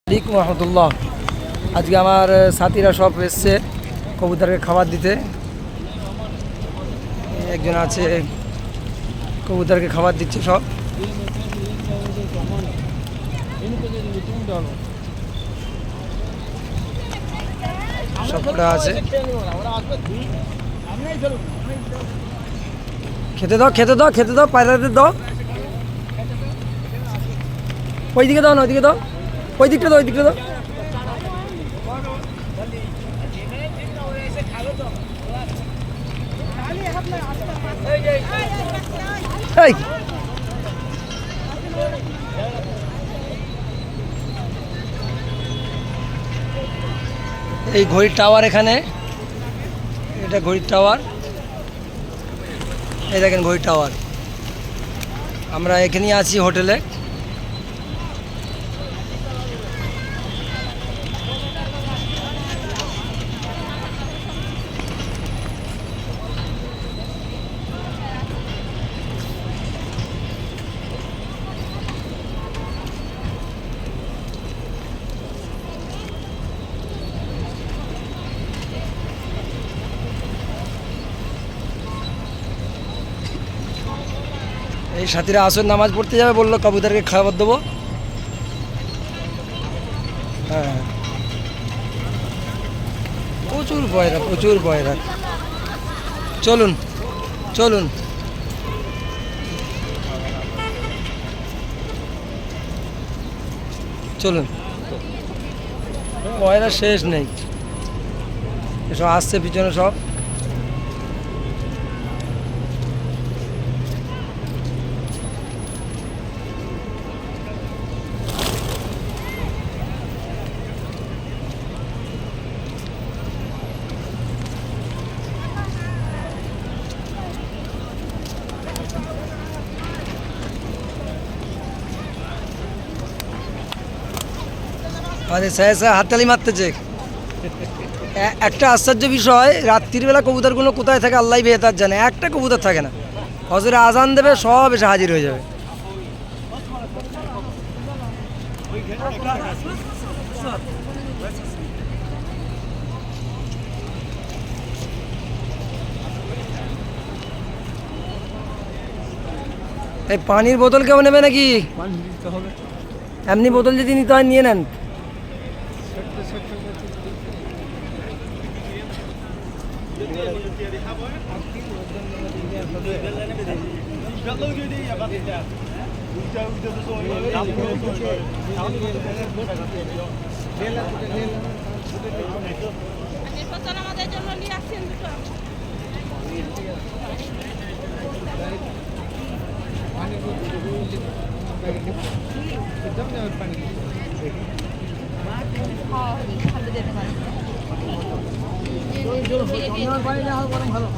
আলাইকুম রহমতুল্লাহ। আজকে আমার সাথীরা সব এসছে কবুতরকে খাবার দিতে। একজন আছে কবুতরকে খাবার দিচ্ছে, সব সবটা আছে। খেতে দাও খেতে দাও খেতে দাও, পায়রাদের দাও। ওইদিকে দাও না, ওইদিকে দাও, ওই দিকটা দাও, ওই দিকটা দাও। এই এই ঘড়ির টাওয়ার, এখানে এটা ঘড়ির টাওয়ার। এই দেখেন ঘড়ির টাওয়ার। আমরা এখানেই আছি হোটেলে। এই সাথীরা আসর নামাজ পড়তে যাবে, বললো কবুতরকে খাবার দেবো। হ্যাঁ, প্রচুর পয়রা, প্রচুর পয়রা। চলুন চলুন, চলুন, পয়রা শেষ নেই। এসব আসছে পিছনে সব। আরে স্যার স্যার হাততালি মারতেছে। একটা আশ্চর্য বিষয়, রাত্রিবেলা কবুতরগুলো কোথায় থাকে আল্লাহ বেহতার জানে। একটা কবুতর থাকে না। হজরে আজান দেবে, সব এসে হাজির হয়ে যাবে। এই পানির বোতল কেউ নেবে নাকি? এমনি বোতল যদি নিতে হয় নিয়ে নেন। আমাদের জন্য নিয়ে আসছেন দুটো। ভালো